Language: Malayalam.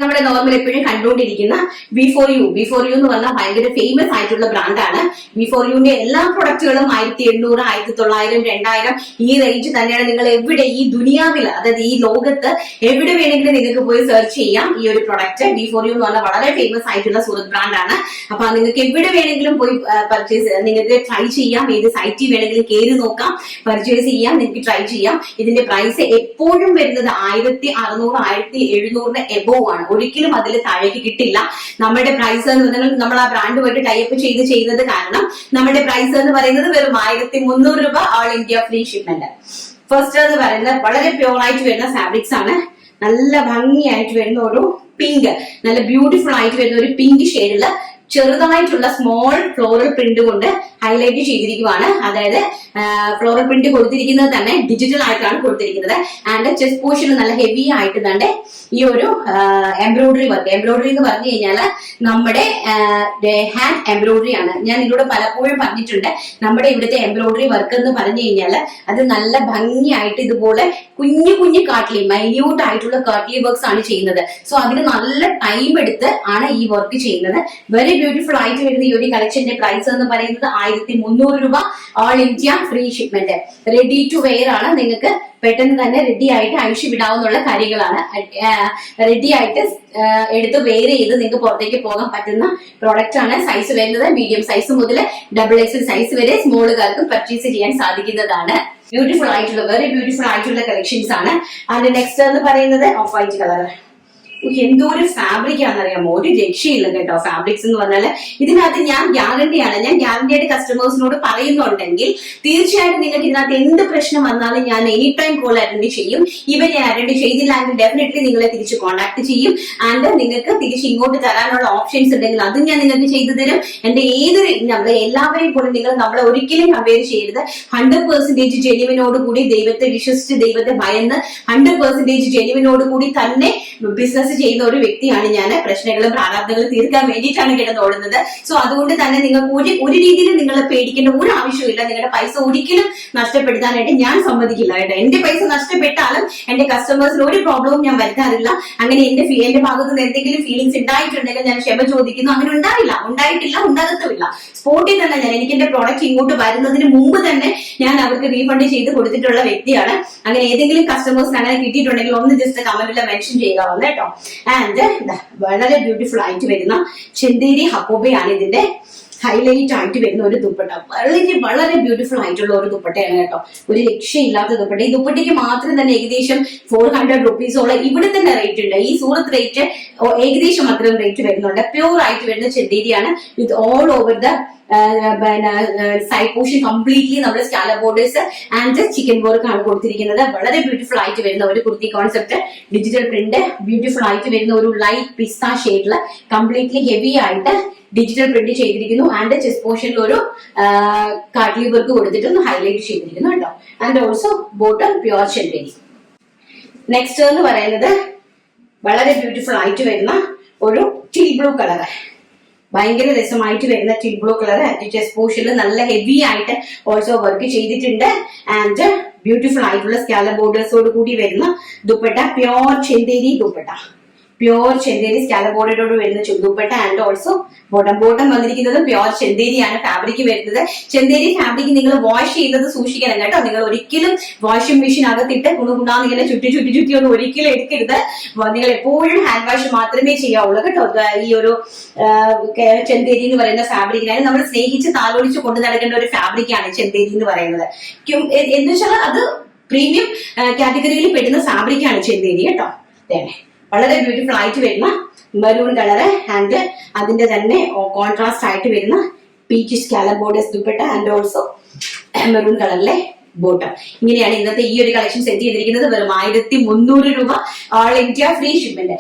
നമ്മുടെ നോർമൽ എപ്പോഴും കണ്ടുകൊണ്ടിരിക്കുന്ന ബി4യു എന്ന് പറഞ്ഞാൽ ഭയങ്കര ഫേമസ് ആയിട്ടുള്ള ബ്രാൻഡാണ്. ബി4യുവിന്റെ എല്ലാ പ്രൊഡക്റ്റുകളും 1800, 1900, 2000 ഈ റേഞ്ച് തന്നെയാണ്. നിങ്ങൾ എവിടെ ഈ ദുനിയാവിൽ, അതായത് ഈ ലോകത്ത് എവിടെ വേണമെങ്കിലും നിങ്ങൾക്ക് പോയി സെർച്ച് ചെയ്യാം ഈ ഒരു പ്രൊഡക്റ്റ്. ബി4യു എന്ന് പറഞ്ഞാൽ വളരെ ഫേമസ് ആയിട്ടുള്ള സൂറത്ത് ബ്രാൻഡാണ്. അപ്പൊ നിങ്ങൾക്ക് എവിടെ വേണമെങ്കിലും പോയി പർച്ചേസ്, നിങ്ങൾക്ക് ട്രൈ ചെയ്യാം. ഏത് സൈറ്റിൽ വേണമെങ്കിലും കയറി നോക്കാം, പർച്ചേസ് ചെയ്യാം, നിങ്ങൾക്ക് ട്രൈ ചെയ്യാം. ഇതിന്റെ പ്രൈസ് എപ്പോഴും വരുന്നത് 1600, 1700 എബോവ് ആണ്. ഒരിക്കലും അതിൽ താഴേക്ക് കിട്ടില്ല. നമ്മുടെ പ്രൈസ് എന്ന് പറഞ്ഞാൽ നമ്മൾ ആ ബ്രാൻഡുമായിട്ട് ടൈപ്പ് ചെയ്ത് ചെയ്യുന്നത് കാരണം നമ്മുടെ പ്രൈസ് എന്ന് പറയുന്നത് വെറും 1300 രൂപ, all India free shipment. First എന്ന് പറയുന്നത് വളരെ പ്യൂർ ആയിട്ട് വരുന്ന ഫാബ്രിക്സ് ആണ്. നല്ല ഭംഗിയായിട്ട് വരുന്ന ഒരു പിങ്ക്, നല്ല ബ്യൂട്ടിഫുൾ ആയിട്ട് വരുന്ന ഒരു പിങ്ക് ഷെയ്ഡില് ചെറുതായിട്ടുള്ള സ്മോൾ ഫ്ലോറൽ പ്രിന്റ് കൊണ്ട് ഹൈലൈറ്റ് ചെയ്തിരിക്കുകയാണ്. അതായത് ഫ്ലോറൽ പ്രിന്റ് കൊടുത്തിരിക്കുന്നത് തന്നെ ഡിജിറ്റൽ ആയിട്ടാണ് കൊടുത്തിരിക്കുന്നത്. ആൻഡ് ചെസ്റ്റ് പോർഷൻ നല്ല ഹെവി ആയിട്ട് തന്നെ ഈ ഒരു എംബ്രോയിഡറി വർക്ക്. എംബ്രോയിഡറി എന്ന് പറഞ്ഞു കഴിഞ്ഞാൽ നമ്മുടെ ഹാൻഡ് എംബ്രോയിഡറി ആണ്. ഞാൻ നിങ്ങളോട് പലപ്പോഴും പറഞ്ഞിട്ടുണ്ട്, നമ്മുടെ ഇവിടുത്തെ എംബ്രോയിഡറി വർക്ക് എന്ന് പറഞ്ഞു കഴിഞ്ഞാൽ അത് നല്ല ഭംഗിയായിട്ട് ഇതുപോലെ കുഞ്ഞു കുഞ്ഞു കാട്ട്ലി, മൈന്യൂട്ട് ആയിട്ടുള്ള കാട്ട്ലി വർക്ക്സ് ആണ് ചെയ്യുന്നത്. സോ അതിന് നല്ല ടൈം എടുത്ത് ആണ് ഈ വർക്ക് ചെയ്യുന്നത്. വെരി ബ്യൂട്ടിഫുൾ ആയിട്ട് വരുന്ന ഈ ഒരു കളക്ഷന്റെ പ്രൈസ് എന്ന് പറയുന്നത് 1300 രൂപ, all India free shipment. Ready to wear ആണ്. നിങ്ങൾക്ക് പെട്ടെന്ന് തന്നെ റെഡി ആയിട്ട് അഴിച്ചു വിടാവുന്ന കാര്യങ്ങളാണ്. റെഡി ആയിട്ട് എടുത്ത് വെയർ ചെയ്ത് നിങ്ങൾക്ക് പുറത്തേക്ക് പോകാൻ പറ്റുന്ന പ്രോഡക്റ്റ് ആണ്. സൈസ് വരുന്നത് മീഡിയം സൈസ് മുതൽ XXL സൈസ് വരെ സ്മോളുകാർക്കും പർച്ചേസ് ചെയ്യാൻ സാധിക്കുന്നതാണ്. ബ്യൂട്ടിഫുൾ ആയിട്ടുള്ള, വെരി ബ്യൂട്ടിഫുൾ ആയിട്ടുള്ള കളക്ഷൻസ് ആണ്. അതിന്റെ നെക്സ്റ്റ് എന്ന് പറയുന്നത് ഓഫ് വൈറ്റ് കളർ. എന്തോ ഒരു ഫാബ്രിക് ആണെന്നറിയാമോ, ഒരു രക്ഷയില്ല കേട്ടോ. ഫാബ്രിക്സ് എന്ന് പറഞ്ഞാല് ഇതിനകത്ത് ഞാൻ ഗ്യാരണ്ടിയാണ്, ഞാൻ ഗ്യാരണ്ടിയായിട്ട് കസ്റ്റമേഴ്സിനോട് പറയുന്നുണ്ടെങ്കിൽ തീർച്ചയായിട്ടും നിങ്ങൾക്ക് ഇതിനകത്ത് എന്ത് പ്രശ്നം വന്നാലും ഞാൻ എനി ടൈം കോൾ അറ്റൻഡ് ചെയ്യും. ഇവൻ ഞാൻ അറ്റൻഡ് ചെയ്തില്ലെങ്കിൽ ഡെഫിനറ്റ്ലി നിങ്ങളെ തിരിച്ച് കോൺടാക്ട് ചെയ്യും. ആൻഡ് നിങ്ങൾക്ക് തിരിച്ച് ഇങ്ങോട്ട് തരാനുള്ള ഓപ്ഷൻസ് ഉണ്ടെങ്കിൽ അതും ഞാൻ നിങ്ങൾക്ക് ചെയ്തു തരും. എന്റെ ഏതൊരു നമ്മളെ എല്ലാവരെയും പോലും നിങ്ങൾ നമ്മളെ ഒരിക്കലും കമ്പയർ ചെയ്യരുത്. 100% ജെന്യുവിനോട് കൂടി ദൈവത്തെ വിശ്വസിച്ച്, ദൈവത്തെ ഭയന്ന് 100% ജെന്യുവിനോട് കൂടി തന്നെ ബിസിനസ് ചെയ്യുന്ന ഒരു വ്യക്തിയാണ് ഞാൻ. പ്രശ്നങ്ങളും പ്രാരാബ്ദങ്ങളും തീർക്കാൻ വേണ്ടിയിട്ടാണ് കിടന്നോടുന്നത്. സോ അതുകൊണ്ട് തന്നെ നിങ്ങൾക്ക് ഒരു രീതിയിൽ നിങ്ങൾ പേടിക്കേണ്ട ഒരു ആവശ്യമില്ല. നിങ്ങളുടെ പൈസ ഒരിക്കലും നഷ്ടപ്പെടുത്താനായിട്ട് ഞാൻ സമ്മതിക്കില്ല കേട്ടോ. എന്റെ പൈസ നഷ്ടപ്പെട്ടാലും എന്റെ കസ്റ്റമേഴ്സിന് ഒരു പ്രോബ്ലവും ഞാൻ വരുത്താറില്ല. അങ്ങനെ എന്റെ ഭാഗത്ത് നിന്ന് എന്തെങ്കിലും ഫീലിംഗ്സ് ഉണ്ടായിട്ടുണ്ടെങ്കിൽ ഞാൻ ക്ഷമ ചോദിക്കുന്നു. അങ്ങനെ ഉണ്ടായിട്ടില്ല, ഉണ്ടാകത്തുമില്ല. സ്പോട്ടിൽ തന്നെ ഞാൻ എനിക്ക് എന്റെ പ്രോഡക്റ്റ് ഇങ്ങോട്ട് വരുന്നതിന് മുമ്പ് തന്നെ ഞാൻ അവർക്ക് റീഫണ്ട് ചെയ്ത് കൊടുത്തിട്ടുള്ള വ്യക്തിയാണ്. അങ്ങനെ ഏതെങ്കിലും കസ്റ്റമേഴ്സിന് അങ്ങനെ കിട്ടിയിട്ടുണ്ടെങ്കിൽ ഒന്ന് ജസ്റ്റ് കമന്റിൽ മെൻഷൻ ചെയ്യുക വന്ന് കേട്ടോ. ആൻഡ് വളരെ ബ്യൂട്ടിഫുൾ ആയിട്ട് വരുന്ന ചെന്തേരി ഹക്കോബയാണ് ഇതിന്റെ ഹൈലൈറ്റ് ആയിട്ട് വരുന്ന ഒരു ദുപ്പട്ട. വളരെ ബ്യൂട്ടിഫുൾ ആയിട്ടുള്ള ഒരു ദുപ്പട്ടയാണ് കേട്ടോ. ഒരു രക്ഷയില്ലാത്ത ദുപ്പട്ട. ഈ ദുപ്പട്ടയ്ക്ക് മാത്രം തന്നെ ഏകദേശം 400 റുപ്പീസോളം ഇവിടെ തന്നെ റേറ്റ് ഉണ്ട്. ഈ സൂറത്ത് റേറ്റ് ഏകദേശം അത്രയും റേറ്റ് വരുന്നുണ്ട്. പ്യൂർ ആയിട്ട് വരുന്ന ചെന്തേരിയാണ്. With all over the side portion completely നമ്മുടെ scallop borders and chikan work ആണ് കൊടുത്തിരിക്കുന്നത്. വളരെ ബ്യൂട്ടിഫുൾ ആയിട്ട് വരുന്ന ഒരു kurti concept, digital print, beautiful ആയിട്ട് വരുന്ന ഒരു ലൈറ്റ് പിസ്ത ഷെയ്ഡില് കംപ്ലീറ്റ്ലി ഹെവി ആയിട്ട് ഡിജിറ്റൽ പ്രിന്റ് ചെയ്തിരിക്കുന്നു. ആൻഡ് ചെസ്റ്റ് പോർഷനിൽ ഒരു കാട്ട്ലി വർക്ക് കൊടുത്തിട്ട് ഹൈലൈറ്റ് ചെയ്തിരിക്കുന്നു കേട്ടോ. And also bottom pure Chanderi. Next എന്ന് പറയുന്നത് വളരെ ബ്യൂട്ടിഫുൾ ആയിട്ട് വരുന്ന ഒരു ടീൽ ബ്ലൂ കളർ. ഭയങ്കര രസമായിട്ട് വരുന്ന ടീൽ ബ്ലൂ കളർ. ചെസ്റ്റ് പോർഷനിൽ നല്ല ഹെവി ആയിട്ട് ഓൾസോ വർക്ക് ചെയ്തിട്ടുണ്ട്. ആൻഡ് ബ്യൂട്ടിഫുൾ ആയിട്ടുള്ള സ്കാലപ്പ് ബോർഡേഴ്സോട് കൂടി വരുന്ന dupatta, pure Chanderi dupatta, pure Chanderi scallop ബോർഡറോട് വരുന്ന ദുപ്പട്ട. ആൻഡ് ഓൾസോ ബോട്ടം വന്നിരിക്കുന്നത് പ്യോർ ചെന്തേരിയാണ് ഫാബ്രിക് വരുന്നത്. ചെന്തേരി ഫാബ്രിക് നിങ്ങൾ വാഷ് ചെയ്യുന്നത് സൂക്ഷിക്കണം കേട്ടോ. നിങ്ങൾ ഒരിക്കലും വാഷിംഗ് മെഷീൻ അകത്തിട്ട് കുണുകുണാന്ന് ഇങ്ങനെ ചുറ്റി ഒന്നും ഒരിക്കലും എടുക്കരുത്. നിങ്ങൾ എപ്പോഴും ഹാൻഡ് വാഷ് മാത്രമേ ചെയ്യാവുള്ളൂ കേട്ടോ. ഈ ഒരു ചെന്തേരി എന്ന് പറയുന്ന ഫാബ്രിക്കിനായി നമ്മൾ സ്നേഹിച്ച് താലോടിച്ച് കൊണ്ടു നടക്കേണ്ട ഒരു ഫാബ്രിക്കാണ് ചെന്തേരി എന്ന് പറയുന്നത്. എന്ന് വെച്ചാൽ അത് പ്രീമിയം കാറ്റഗറിയിൽ പെടുന്ന ഫാബ്രിക്കാണ് ചെന്തേരി കേട്ടോ. വളരെ ബ്യൂട്ടിഫുൾ ആയിട്ട് വരുന്ന മെറൂൺ കളറ് ആൻഡ് അതിന്റെ തന്നെ കോൺട്രാസ്റ്റ് ആയിട്ട് വരുന്ന peach scallop borders dupatta and also maroon കളറിലെ ബോട്ടം. ഇങ്ങനെയാണ് ഇന്നത്തെ ഈ ഒരു കളക്ഷൻ സെറ്റ് ചെയ്തിരിക്കുന്നത്. വെറും 1300 രൂപ, ഓൾ ഇന്ത്യ ഫ്രീ ഷിപ്മെന്റ്.